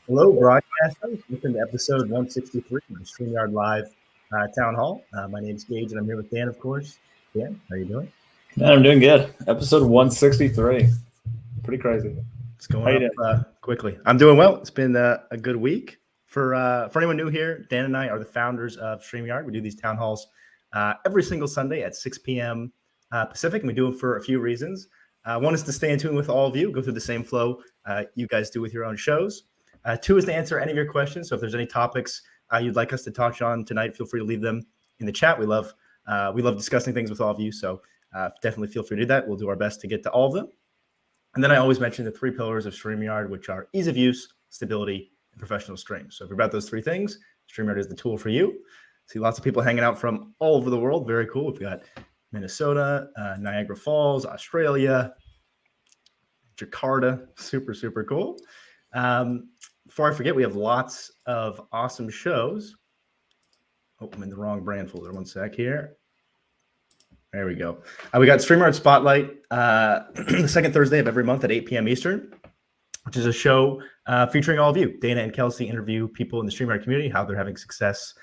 Hello, broadcasters. Welcome to episode 163 of the StreamYard Live Town Hall. My name is Geige, and I'm here with Dan, of course. Dan, how are you doing? Man, I'm doing good. Episode 163. Pretty crazy. It's going up quickly. I'm doing well. It's been a good week. For anyone new here, Dan and I are the founders of StreamYard. We do these town halls every single Sunday at 6 p.m. Pacific, and we do them for a few reasons. One is to stay in tune with all of you, go through the same flow you guys do with your own shows. Two is to answer any of your questions. So if there's any topics you'd like us to touch on tonight, feel free to leave them in the chat. We love discussing things with all of you. So definitely feel free to do that. We'll do our best to get to all of them. And then I always mention the three pillars of StreamYard, which are ease of use, stability, and professional stream. So if you're about those three things, StreamYard is the tool for you. See lots of people hanging out from all over the world. Very cool. We've got Minnesota, Niagara Falls, Australia, Jakarta. Super, super cool. Before I forget, we have lots of awesome shows. Oh, I'm in the wrong brand folder. One sec here. There we go. We got StreamYard Spotlight the second Thursday of every month at 8 p.m. Eastern, which is a show featuring all of you. Dana and Kelsey interview people in the StreamYard community, how they're having success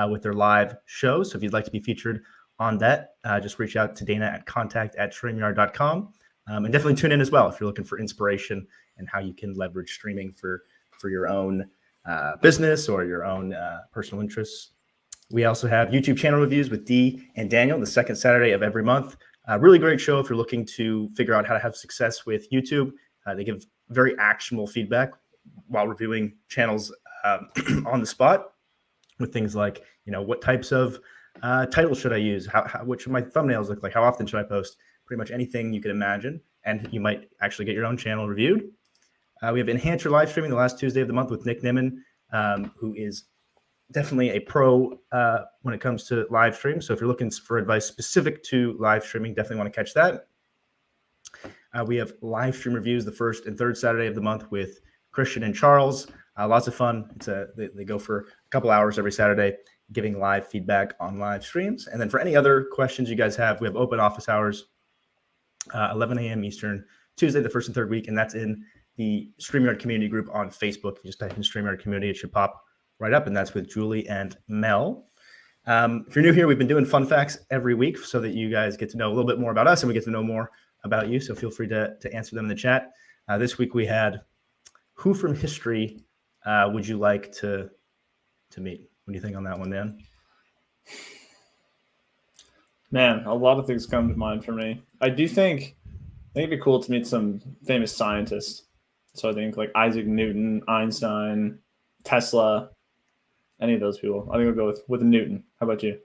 with their live shows. So if you'd like to be featured on that, just reach out to Dana at contact@streamyard.com. And definitely tune in as well if you're looking for inspiration and how you can leverage streaming for your own business or your own personal interests. We also have YouTube channel reviews with Dee and Daniel the second Saturday of every month. Really great show if you're looking to figure out how to have success with YouTube. They give very actionable feedback while reviewing channels on the spot with things like, what types of titles should I use? What should my thumbnails look like? How often should I post? Pretty much anything you can imagine. And you might actually get your own channel reviewed. We have Enhance Your Live Streaming the last Tuesday of the month with Nick Nimmin, who is definitely a pro when it comes to live stream. So if you're looking for advice specific to live streaming, definitely want to catch that. We have live stream reviews the first and third Saturday of the month with Christian and Charles. Lots of fun. They go for a couple hours every Saturday giving live feedback on live streams. And then for any other questions you guys have, we have open office hours, 11 a.m. Eastern, Tuesday, the first and third week. And that's in the StreamYard community group on Facebook. If you just type in StreamYard community, it should pop right up. And that's with Julie and Mel. If you're new here, we've been doing fun facts every week so that you guys get to know a little bit more about us and we get to know more about you. So feel free to answer them in the chat. This week we had, who from history would you like to meet? What do you think on that one, Dan? Man, a lot of things come to mind for me. I think it'd be cool to meet some famous scientists. So I think like Isaac Newton, Einstein, Tesla, any of those people. I think we'll go with Newton. How about you?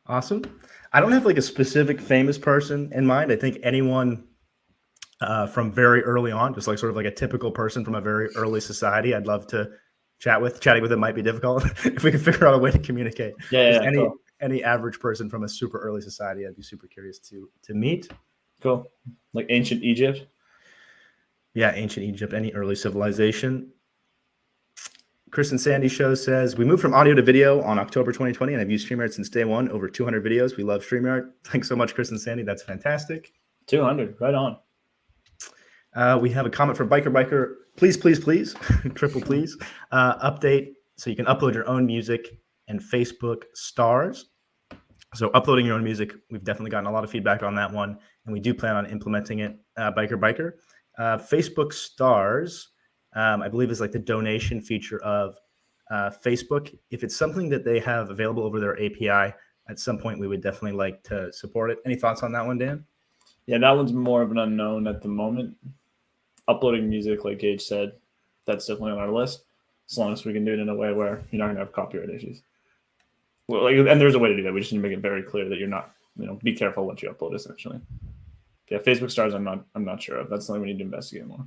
Awesome. I don't have like a specific famous person in mind. I think anyone from very early on, just like sort of like a typical person from a very early society, I'd love to chat with. Chatting with them might be difficult if we can figure out a way to communicate. Any average person from a super early society, I'd be super curious to meet. Cool. Like ancient Egypt? Yeah, ancient Egypt, any early civilization. Kristen Sandy Show says, we moved from audio to video on October 2020, and I've used StreamYard since day one, over 200 videos. We love StreamYard. Thanks so much, Kristen Sandy. That's fantastic. 200, right on. We have a comment from Biker. Please, triple please, update so you can upload your own music and Facebook stars. So uploading your own music, we've definitely gotten a lot of feedback on that one, and we do plan on implementing it, Biker. Facebook stars, I believe, is like the donation feature of Facebook. If it's something that they have available over their API, at some point we would definitely like to support it. Any thoughts on that one, Dan? Yeah, that one's more of an unknown at the moment. Uploading music, like Geige said, that's definitely on our list, as long as we can do it in a way where you're not going to have copyright issues. Well, and there's a way to do that. We just need to make it very clear that you're not, be careful what you upload, essentially. Yeah, Facebook stars, I'm not sure of. That's something we need to investigate more.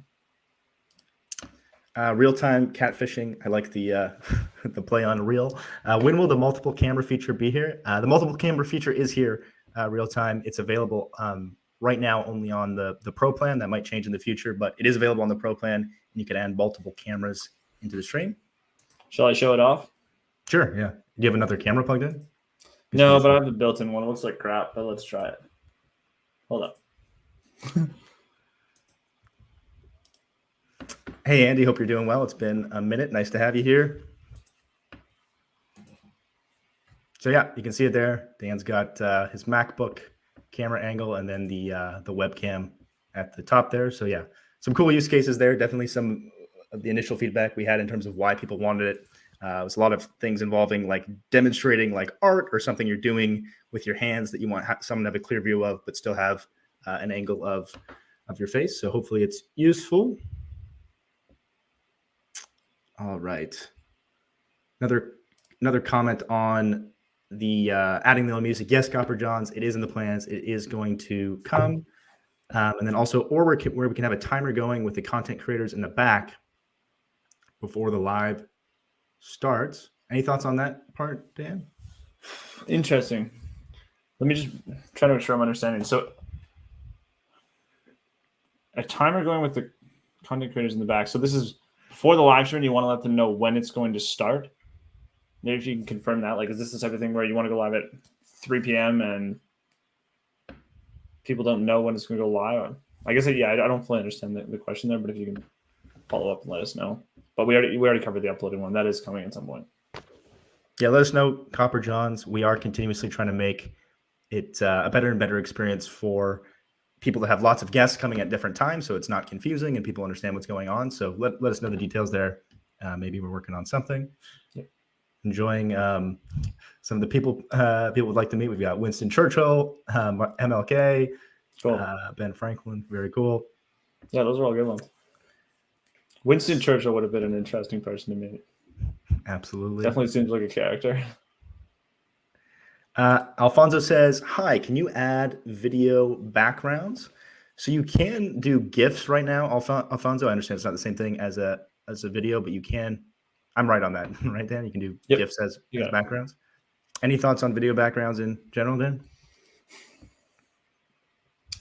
Real-time catfishing. I like the the play on real. When will the multiple camera feature be here? The multiple camera feature is here, real-time. It's available right now only on the Pro plan. That might change in the future, but it is available on the Pro plan, and you can add multiple cameras into the stream. Shall I show it off? Sure, yeah. Do you have another camera plugged in? No, but I have the built-in one. It looks like crap, but let's try it. Hold up. Hey, Andy, hope you're doing well. It's been a minute. Nice to have you here. So yeah, you can see it there. Dan's got his MacBook camera angle and then the webcam at the top there. So yeah, some cool use cases there. Definitely some of the initial feedback we had in terms of why people wanted it. It was a lot of things involving like demonstrating like art or something you're doing with your hands that you want someone to have a clear view of, but still have an angle of your face. So hopefully it's useful. All right. Another comment on the adding the music. Yes, Copper Johns, it is in the plans. It is going to come. And then also, or where we can have a timer going with the content creators in the back before the live starts. Any thoughts on that part, Dan? Interesting. Let me just try to make sure I'm understanding. So a timer going with the content creators in the back. So this is before the live stream, you want to let them know when it's going to start. Maybe if you can confirm that, like, is this the type of thing where you want to go live at 3 p.m. and people don't know when it's going to go live? I guess, yeah, I don't fully understand the question there, but if you can follow up and let us know. But we already covered the uploading one. That is coming at some point. Yeah, let us know, Copper Johns. We are continuously trying to make it a better and better experience for people to have lots of guests coming at different times, so it's not confusing and people understand what's going on. So let us know the details there. Maybe we're working on something. Yep. Enjoying some of the people would like to meet. We've got Winston Churchill, MLK, Cool. Ben Franklin. Very cool. Yeah, those are all good ones. Winston Churchill would have been an interesting person to meet. Absolutely. Definitely seems like a character. Alfonso says, hi, can you add video backgrounds? So you can do GIFs right now, Alfonso. I understand it's not the same thing as a video, but you can. I'm right on that, right, Dan? You can do GIFs as backgrounds. Any thoughts on video backgrounds in general, Dan?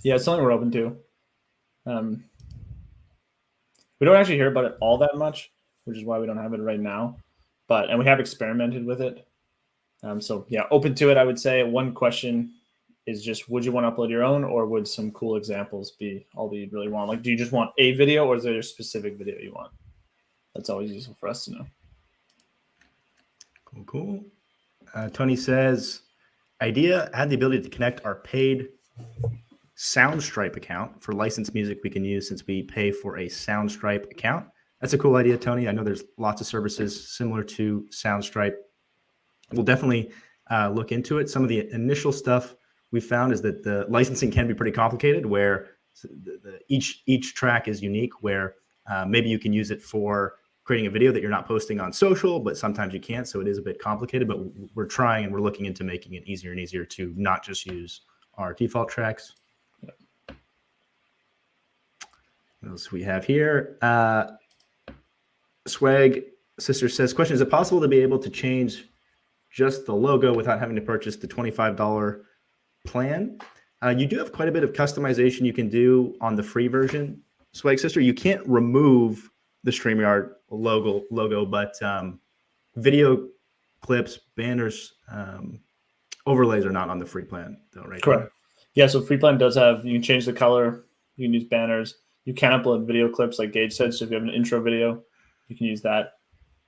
Yeah, it's something we're open to. We don't actually hear about it all that much, which is why we don't have it right now. And we have experimented with it. So yeah, open to it. I would say one question is just, would you want to upload your own, or would some cool examples be all that you really want? Like, do you just want a video, or is there a specific video you want? That's always useful for us to know. Cool. Tony says, idea, add the ability to connect our paid Soundstripe account for licensed music we can use since we pay for a Soundstripe account. That's a cool idea, Tony. I know there's lots of services similar to Soundstripe. We'll definitely look into it. Some of the initial stuff we found is that the licensing can be pretty complicated, where each track is unique, where maybe you can use it for creating a video that you're not posting on social, but sometimes you can't. So it is a bit complicated, but we're trying and we're looking into making it easier and easier to not just use our default tracks. What else we have here? Swag Sister says, question, is it possible to be able to change just the logo without having to purchase the $25 plan? You do have quite a bit of customization you can do on the free version, Swag Sister. You can't remove the StreamYard logo, but video clips, banners, overlays are not on the free plan, though, right? Correct. Yeah, so free plan does have, you can change the color, you can use banners, you can upload video clips like Geige said. So if you have an intro video, you can use that.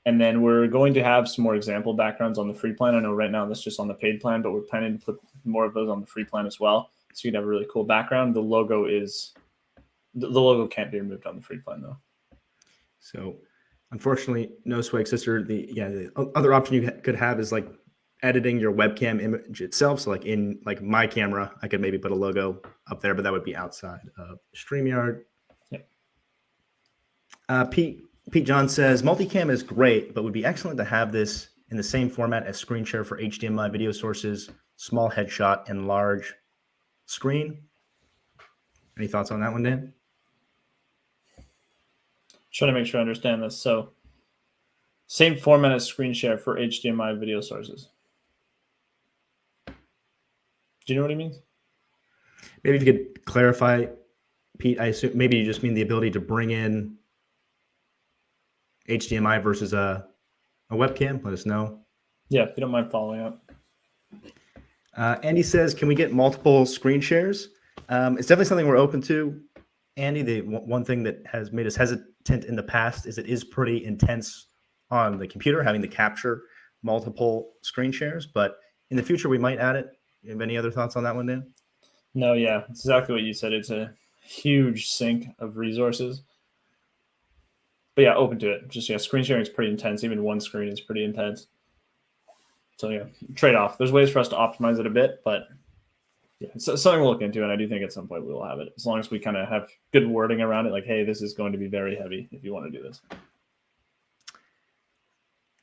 And then we're going to have some more example backgrounds on the free plan. I know right now that's just on the paid plan, but we're planning to put more of those on the free plan as well. So you can have a really cool background. The logo can't be removed on the free plan though. So unfortunately, no, Swag Sister. The other option you could have is like editing your webcam image itself. So like in like my camera, I could maybe put a logo up there, but that would be outside of StreamYard. Yep. Pete John says, multicam is great, but would be excellent to have this in the same format as screen share for HDMI video sources, small headshot, and large screen. Any thoughts on that one, Dan? Trying to make sure I understand this. So same format as screen share for HDMI video sources. Do you know what he means? Maybe if you could clarify, Pete. I assume maybe you just mean the ability to bring in HDMI versus a webcam. Let us know. Yeah, if you don't mind following up. Andy says, can we get multiple screen shares? It's definitely something we're open to. Andy, the one thing that has made us hesitant in the past is it is pretty intense on the computer, having to capture multiple screen shares. But in the future, we might add it. You have any other thoughts on that one, Dan? No, yeah, it's exactly what you said. It's a huge sink of resources. But yeah, open to it. Just screen sharing is pretty intense. Even one screen is pretty intense. So yeah, trade off. There's ways for us to optimize it a bit, but yeah, it's something we'll look into, and I do think at some point we will have it, as long as we kind of have good wording around it, like, hey, this is going to be very heavy if you want to do this.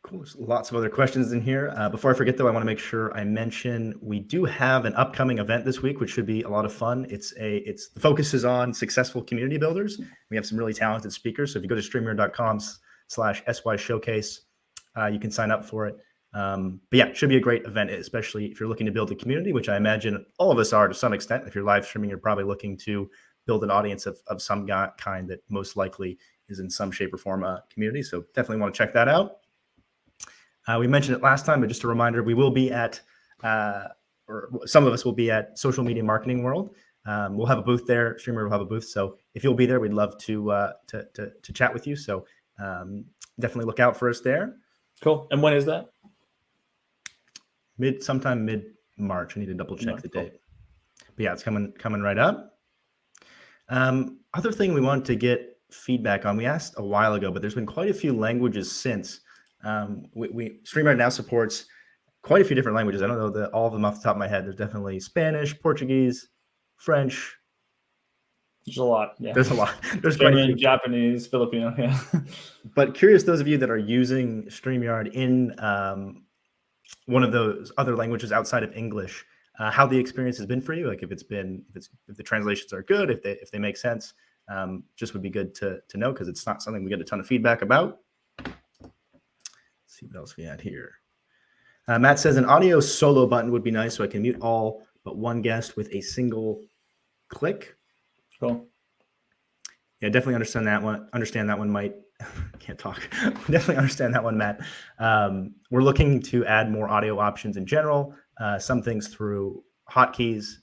Cool. There's lots of other questions in here. Before I forget, though, I want to make sure I mention we do have an upcoming event this week, which should be a lot of fun. The focus is on successful community builders. We have some really talented speakers. So if you go to StreamYard.com/SY Showcase, you can sign up for it. But yeah, it should be a great event, especially if you're looking to build a community, which I imagine all of us are to some extent. If you're live streaming, you're probably looking to build an audience of some kind that most likely is in some shape or form a community. So definitely want to check that out. We mentioned it last time, but just a reminder, we will be at, or some of us will be at Social Media Marketing World. We'll have a booth there. StreamYard will have a booth. So if you'll be there, we'd love to chat with you. So definitely look out for us there. Cool. And when is that? Sometime mid-March. I need to double check the date. But yeah, it's coming right up. Other thing we wanted to get feedback on, we asked a while ago, but there's been quite a few languages since. StreamYard now supports quite a few different languages. I don't know all of them off the top of my head. There's definitely Spanish, Portuguese, French. There's a lot. Yeah, there's a lot. There's German, Japanese, Filipino. Yeah. But curious, those of you that are using StreamYard in one of those other languages outside of English, how the experience has been for you. Like if the translations are good, if they make sense, just would be good to know, because it's not something we get a ton of feedback about. See what else we had here. Matt says an audio solo button would be nice, so I can mute all but one guest with a single click. Cool. Yeah, definitely understand that one. Might can't talk. Definitely understand that one, Matt. We're looking to add more audio options in general. Some things through hotkeys,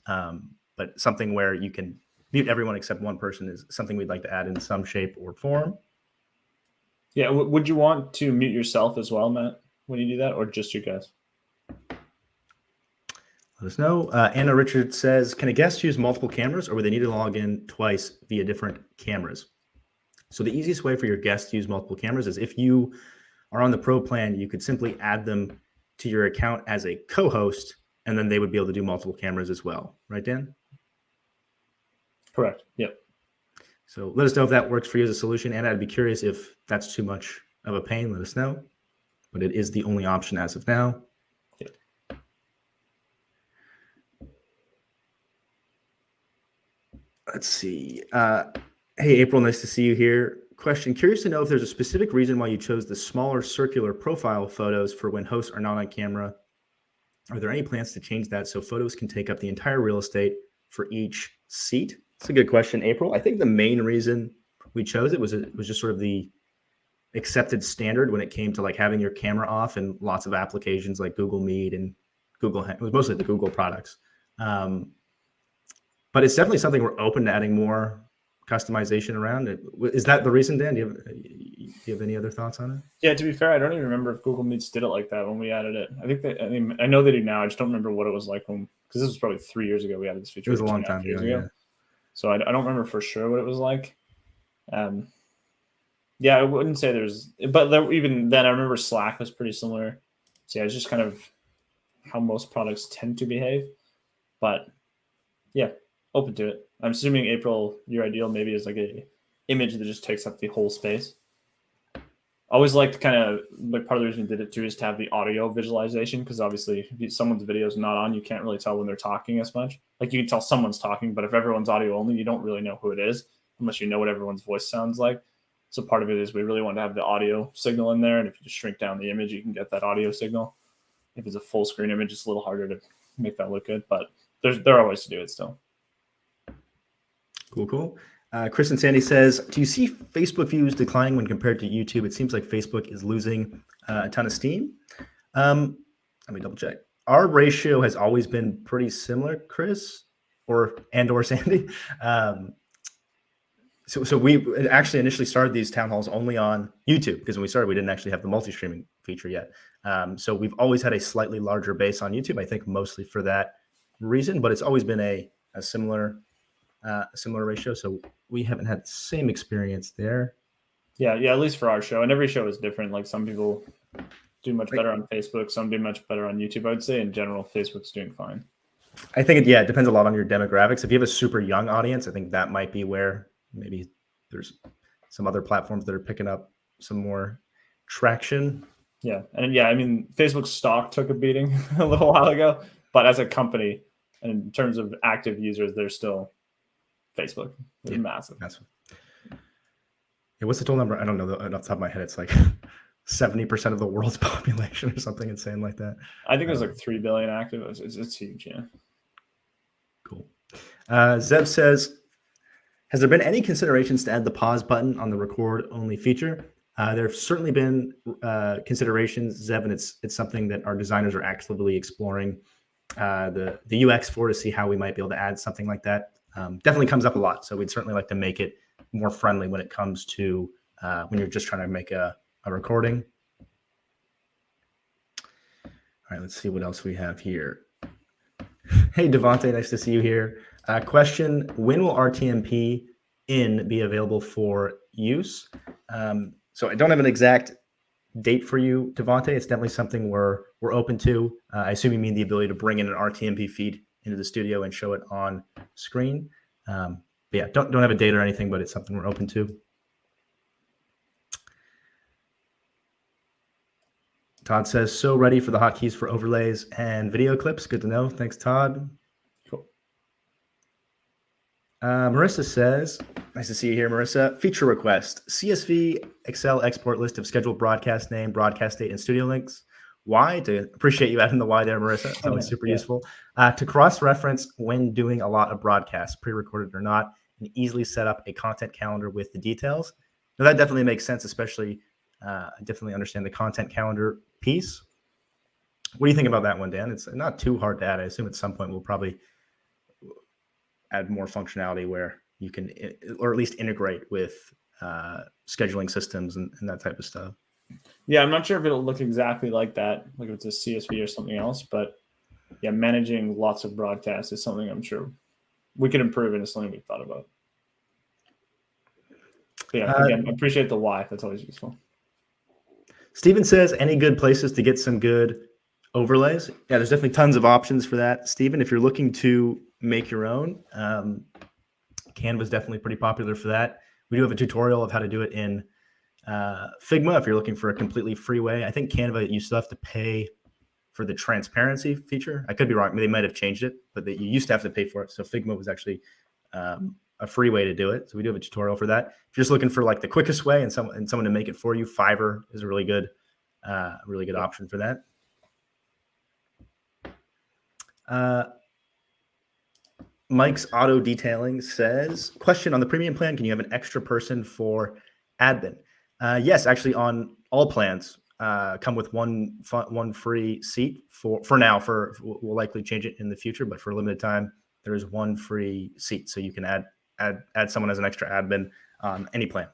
but something where you can mute everyone except one person is something we'd like to add in some shape or form. Yeah, would you want to mute yourself as well, Matt, when you do that, or just you guys? Let us know. Anna Richard says, can a guest use multiple cameras, or would they need to log in twice via different cameras? So the easiest way for your guests to use multiple cameras is if you are on the pro plan, you could simply add them to your account as a co-host, and then they would be able to do multiple cameras as well. Right, Dan? Correct. Yep. So let us know if that works for you as a solution. And I'd be curious if that's too much of a pain. Let us know. But it is the only option as of now. Yep. Let's see. Hey, April, nice to see you here. Question, curious to know if there's a specific reason why you chose the smaller circular profile photos for when hosts are not on camera. Are there any plans to change that so photos can take up the entire real estate for each seat? It's a good question, April. I think the main reason we chose it was just sort of the accepted standard when it came to like having your camera off in lots of applications like Google Meet and Google. It was mostly the Google products. But it's definitely something we're open to adding more customization around it. Is that the reason, Dan? Do you have any other thoughts on it? Yeah, to be fair, I don't even remember if Google Meets did it like that when we added it. I know they do now. I just don't remember what it was like because this was probably 3 years ago we added this feature. It was a long time ago. Yeah. So I don't remember for sure what it was like. Yeah, I wouldn't say even then I remember Slack was pretty similar. So yeah, it's just kind of how most products tend to behave. But yeah, open to it. I'm assuming, April, your ideal maybe is like a image that just takes up the whole space. Always liked kind of like part of the reason we did it too is to have the audio visualization, because obviously if someone's video is not on, you can't really tell when they're talking as much. Like you can tell someone's talking, but if everyone's audio only, you don't really know who it is unless you know what everyone's voice sounds like. So part of it is we really want to have the audio signal in there, and if you just shrink down the image, you can get that audio signal. If it's a full screen image, it's a little harder to make that look good, but there are ways to do it still. Cool. Chris and Sandy says, do you see Facebook views declining when compared to YouTube? It seems like Facebook is losing a ton of steam. Let me double check. Our ratio has always been pretty similar, Chris, or Sandy. So we actually initially started these town halls only on YouTube, because when we started, we didn't actually have the multi-streaming feature yet. So we've always had a slightly larger base on YouTube, I think mostly for that reason, but it's always been a similar ratio. So we haven't had the same experience there. Yeah, at least for our show. And every show is different. Like some people do much better on Facebook, some do much better on YouTube. I would say in general, Facebook's doing fine. I think it depends a lot on your demographics. If you have a super young audience, I think that might be where maybe there's some other platforms that are picking up some more traction. Yeah. And I mean, Facebook's stock took a beating a little while ago, but as a company, and in terms of active users, they're still Facebook. They're massive. What's the total number? I don't know off the top of my head. It's like 70% of the world's population or something insane like that. I think it was like 3 billion active. It's huge. Yeah. Cool. Zev says, has there been any considerations to add the pause button on the record only feature? There have certainly been considerations, Zev, and it's something that our designers are actively exploring the UX for, to see how we might be able to add something like that. Definitely comes up a lot. So we'd certainly like to make it more friendly when it comes to when you're just trying to make a recording. All right, let's see what else we have here. Hey, Devontae, nice to see you here. Question, when will RTMP in be available for use? So I don't have an exact date for you, Devontae. It's definitely something we're open to. I assume you mean the ability to bring in an RTMP feed into the studio and show it on screen. But yeah, don't have a date or anything, but it's something we're open to. Todd says, so ready for the hotkeys for overlays and video clips. Good to know. Thanks, Todd. Cool. Marissa says, nice to see you here, Marissa. Feature request, CSV Excel export list of scheduled broadcast name, broadcast date, and studio links. Why? To appreciate you adding the why there, Marissa. It's always super useful. To cross-reference when doing a lot of broadcasts, pre-recorded or not, and easily set up a content calendar with the details. Now, that definitely makes sense, especially I definitely understand the content calendar piece. What do you think about that one, Dan? It's not too hard to add. I assume at some point we'll probably add more functionality where you can, or at least integrate with scheduling systems and that type of stuff. Yeah, I'm not sure if it'll look exactly like that, like if it's a CSV or something else, but yeah, managing lots of broadcasts is something I'm sure we can improve, and it's something we've thought about. But yeah, again, I appreciate the why. That's always useful. Steven says, any good places to get some good overlays? Yeah, there's definitely tons of options for that, Steven. If you're looking to make your own, Canva is definitely pretty popular for that. We do have a tutorial of how to do it in Figma if you're looking for a completely free way. I think Canva, you still have to pay for the transparency feature. I could be wrong. They might have changed it, but you used to have to pay for it. So Figma was actually a free way to do it. So we do have a tutorial for that. If you're just looking for like the quickest way and someone to make it for you, Fiverr is a really good option for that. Mike's Auto Detailing says, question on the premium plan, can you have an extra person for admin? Yes, actually on all plans come with one free seat for now. We'll likely change it in the future, but for a limited time, there is one free seat. So you can add someone as an extra admin on any plan.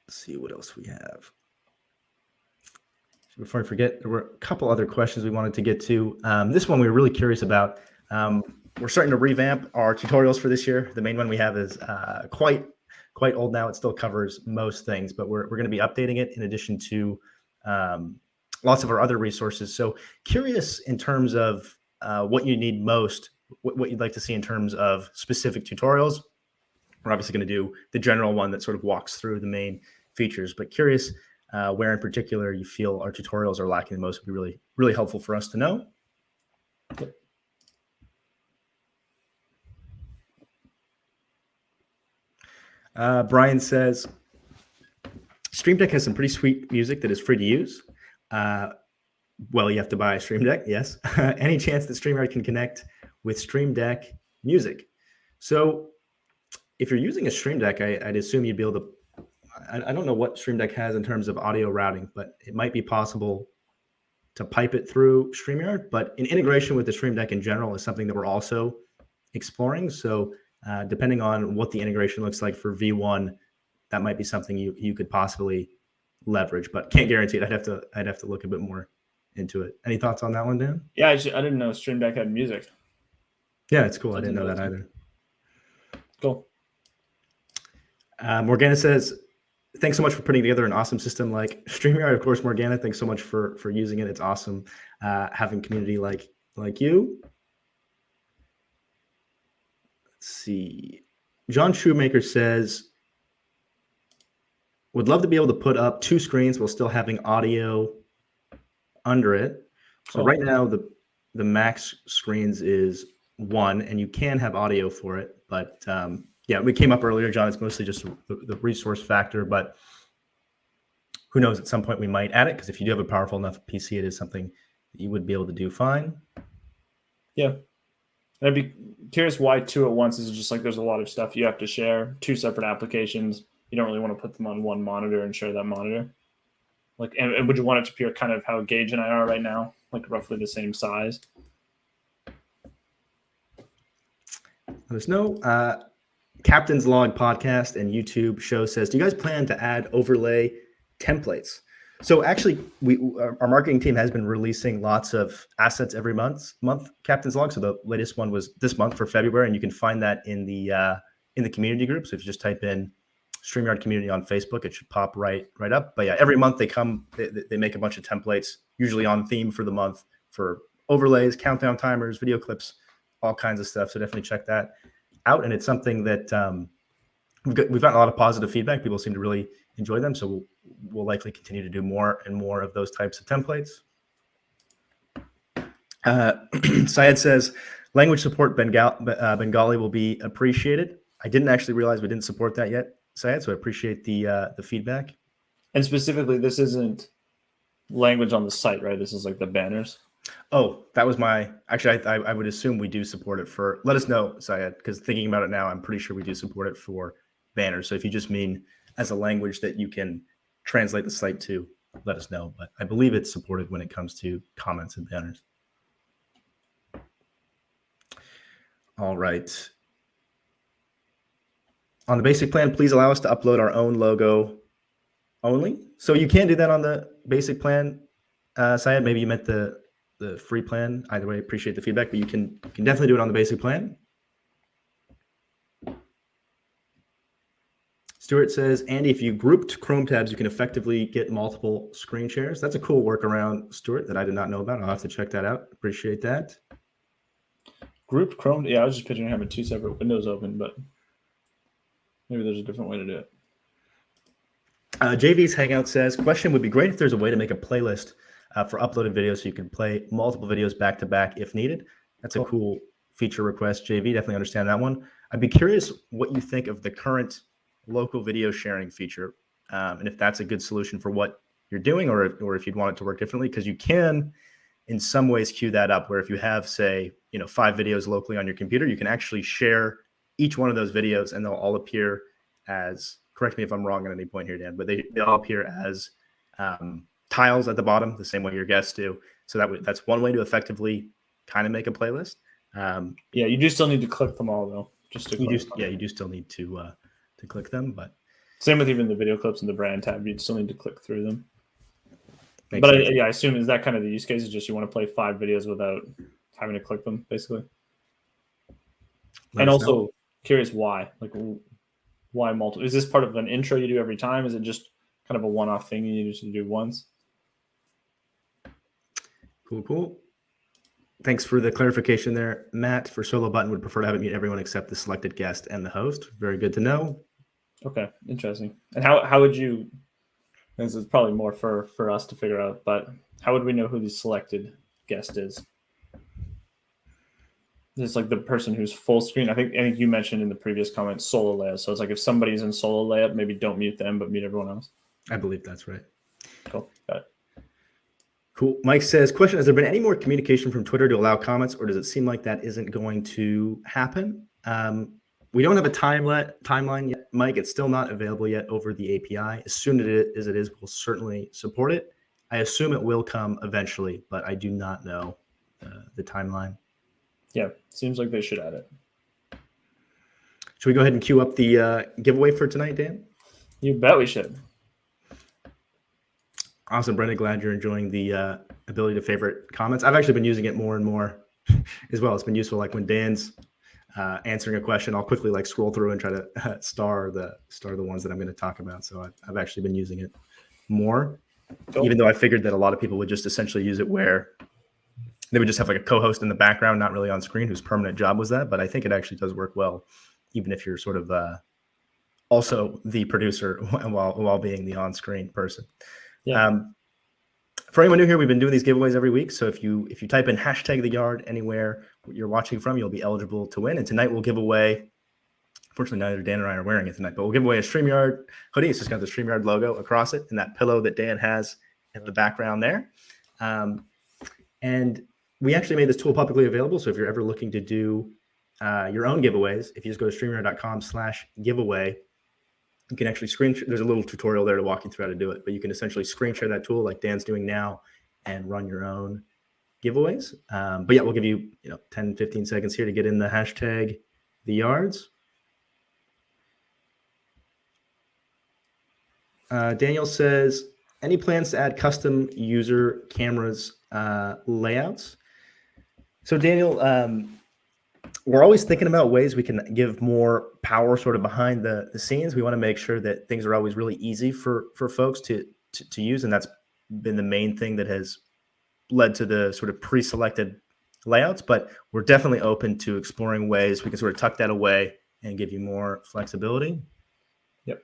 Let's see what else we have. Before I forget, there were a couple other questions we wanted to get to. This one we were really curious about. We're starting to revamp our tutorials for this year. The main one we have is quite old now. It still covers most things, but we're going to be updating it in addition to lots of our other resources. So curious in terms of what you need most, what you'd like to see in terms of specific tutorials. We're obviously going to do the general one that sort of walks through the main features, but curious where in particular you feel our tutorials are lacking the most would be really, really helpful for us to know. Brian says, Stream Deck has some pretty sweet music that is free to use. Well, you have to buy a Stream Deck, yes. Any chance that StreamYard can connect with Stream Deck music? So if you're using a Stream Deck, I'd assume you'd be able to, I don't know what Stream Deck has in terms of audio routing, but it might be possible to pipe it through StreamYard. But an integration with the Stream Deck in general is something that we're also exploring. So depending on what the integration looks like for V1, that might be something you could possibly leverage, but can't guarantee it. I'd have to look a bit more into it. Any thoughts on that one, Dan? Yeah, I didn't know Stream Deck had music. Yeah, it's cool. I didn't know that either. Cool. Morgana says, thanks so much for putting together an awesome system like StreamYard. Of course, Morgana, thanks so much for using it. It's awesome having community like you. Let's see. John Shoemaker says, would love to be able to put up 2 screens while still having audio under it. So right now the max screens is 1, and you can have audio for it. But yeah, we came up earlier, John. It's mostly just the resource factor, but who knows? At some point we might add it, because if you do have a powerful enough PC, it is something that you would be able to do fine. Yeah. I'd be curious why 2 at once. Is it just like there's a lot of stuff you have to share, 2 separate applications? You don't really want to put them on one monitor and share that monitor. Like, and would you want it to appear kind of how Geige and I are right now, like roughly the same size? Let us know. Captain's Log podcast and YouTube show says, do you guys plan to add overlay templates? So actually, our marketing team has been releasing lots of assets every month, Captain's Log. So the latest one was this month for February, and you can find that in the community group. So if you just type in StreamYard community on Facebook, it should pop right up. But yeah, every month they make a bunch of templates, usually on theme for the month, for overlays, countdown timers, video clips, all kinds of stuff. So definitely check that out. And it's something that we've gotten a lot of positive feedback. People seem to really enjoy them. So we'll likely continue to do more and more of those types of templates. Syed says, language support Bengali will be appreciated. I didn't actually realize we didn't support that yet, Syed, so I appreciate the feedback. And specifically, this isn't language on the site, right? This is like the banners. Oh, that was I would assume we do support it for, let us know, Syed, because thinking about it now, I'm pretty sure we do support it for banners. So if you just mean as a language that you can translate the site to, let us know. But I believe it's supported when it comes to comments and banners. All right. On the basic plan, please allow us to upload our own logo only. So you can do that on the basic plan, Syed. Maybe you meant the free plan. Either way, appreciate the feedback, but you can definitely do it on the basic plan. Stuart says, Andy, if you grouped Chrome tabs, you can effectively get multiple screen shares. That's a cool workaround, Stuart, that I did not know about. I'll have to check that out. Appreciate that. Grouped Chrome? Yeah, I was just picturing having 2 separate windows open, but maybe there's a different way to do it. JV's Hangout says, question, would be great if there's a way to make a playlist for uploaded videos so you can play multiple videos back to back if needed. That's a cool feature request, JV. Definitely understand that one. I'd be curious what you think of the current local video sharing feature, and if that's a good solution for what you're doing, or if you'd want it to work differently, because you can in some ways queue that up, where if you have, say, 5 videos locally on your computer, you can actually share each one of those videos and they'll all appear as, correct me if I'm wrong at any point here, Dan, but they all appear as tiles at the bottom, the same way your guests do. So that's one way to effectively kind of make a playlist. Yeah, you do still need to click them all, though. You do still need to click them, but same with even the video clips in the brand tab. You'd still need to click through them. But I assume is that kind of the use case? Is just you want to play 5 videos without having to click them, basically. And also curious why, like why multiple? Is this part of an intro you do every time? Is it just kind of a one-off thing you need to do once? Cool. Thanks for the clarification there, Matt. For solo button, would prefer to have it mute everyone except the selected guest and the host. Very good to know. Okay, interesting. And how would you? This is probably more for us to figure out, but how would we know who the selected guest is? It's like the person who's full screen. I think you mentioned in the previous comment solo layup. So it's like if somebody's in solo layup, maybe don't mute them, but mute everyone else. I believe that's right. Cool. Got it. Cool. Mike says, question, has there been any more communication from Twitter to allow comments, or does it seem like that isn't going to happen? We don't have a timeline yet, Mike. It's still not available yet over the API. As soon as it is, we'll certainly support it. I assume it will come eventually, but I do not know the timeline. Yeah, seems like they should add it. Should we go ahead and queue up the giveaway for tonight, Dan? You bet we should. Awesome, Brendan. Glad you're enjoying the ability to favorite comments. I've actually been using it more and more as well. It's been useful. Like when Dan's answering a question, I'll quickly like scroll through and try to star the ones that I'm going to talk about. So I've actually been using it more, even though I figured that a lot of people would just essentially use it where they would just have like a co-host in the background, not really on screen, whose permanent job was that. But I think it actually does work well, even if you're sort of also the producer while being the on-screen person. Yeah. For anyone new here, we've been doing these giveaways every week. So if you type in #TheYard anywhere you're watching from, you'll be eligible to win. And tonight we'll give away, fortunately neither Dan or I are wearing it tonight, but we'll give away a StreamYard hoodie. It's just got the StreamYard logo across it and that pillow that Dan has in the background there. And we actually made this tool publicly available. So if you're ever looking to do your own giveaways, if you just go to StreamYard.com/giveaway, you can actually there's a little tutorial there to walk you through how to do it, but you can essentially screen share that tool like Dan's doing now and run your own giveaways. But yeah, we'll give you 10, 15 seconds here to get in the #TheYards. Daniel says, any plans to add custom user cameras layouts? So Daniel, we're always thinking about ways we can give more power sort of behind the scenes. We want to make sure that things are always really easy for folks to use. And that's been the main thing that has led to the sort of pre-selected layouts. But we're definitely open to exploring ways we can sort of tuck that away and give you more flexibility. Yep.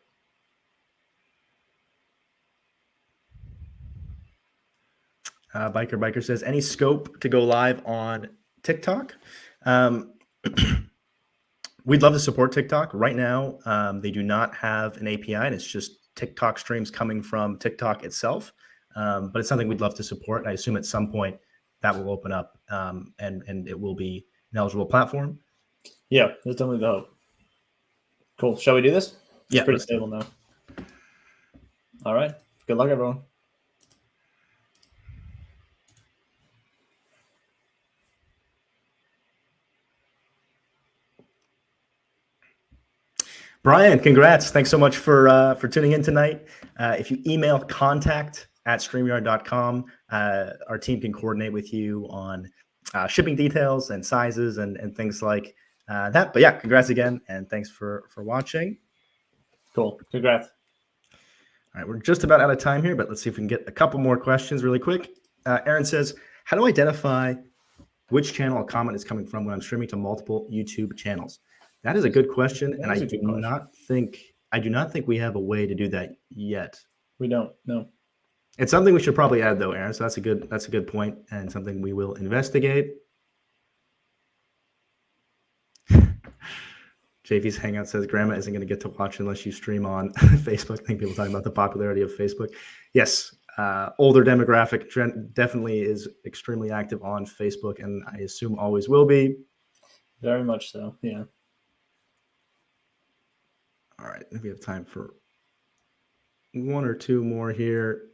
Biker says, any scope to go live on TikTok? We'd love to support TikTok. Right now, they do not have an API, and it's just TikTok streams coming from TikTok itself. But it's something we'd love to support. And I assume at some point that will open up and it will be an eligible platform. Yeah, that's definitely the hope. Cool. Shall we do this? Yeah. It's pretty stable now. All right. Good luck, everyone. Brian, congrats. Thanks so much for tuning in tonight. If you email contact@streamyard.com, our team can coordinate with you on shipping details and sizes and things like that. But yeah, congrats again, and thanks for watching. Cool. Congrats. All right, we're just about out of time here, but let's see if we can get a couple more questions really quick. Aaron says, how do I identify which channel a comment is coming from when I'm streaming to multiple YouTube channels? That is a good question, and I do not think we have a way to do that yet. We don't. No. It's something we should probably add, though, Aaron. So that's a good point, and something we will investigate. JV's Hangout says Grandma isn't going to get to watch unless you stream on Facebook. I think people talking about the popularity of Facebook. Yes, older demographic definitely is extremely active on Facebook, and I assume always will be. Very much so. Yeah. All right, we have time for one or two more here.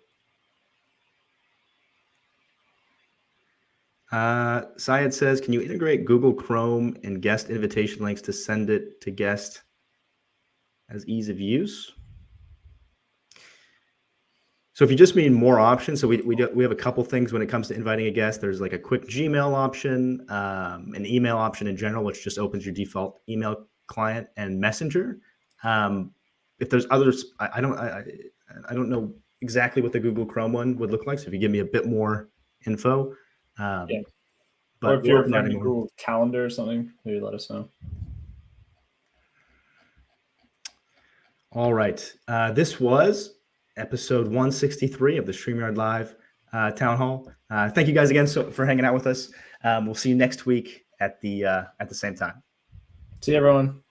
Syed says, can you integrate Google Chrome and guest invitation links to send it to guest as ease of use? So if you just mean more options, so we have a couple things when it comes to inviting a guest. There's like a quick Gmail option, an email option in general, which just opens your default email client and Messenger. If there's others, I don't know exactly what the Google Chrome one would look like. So if you give me a bit more info, yeah. But or if you're running Google Calendar or something, maybe let us know. All right, this was episode 163 of the StreamYard Live Town Hall. Thank you guys again for hanging out with us. We'll see you next week at the same time. See you, everyone.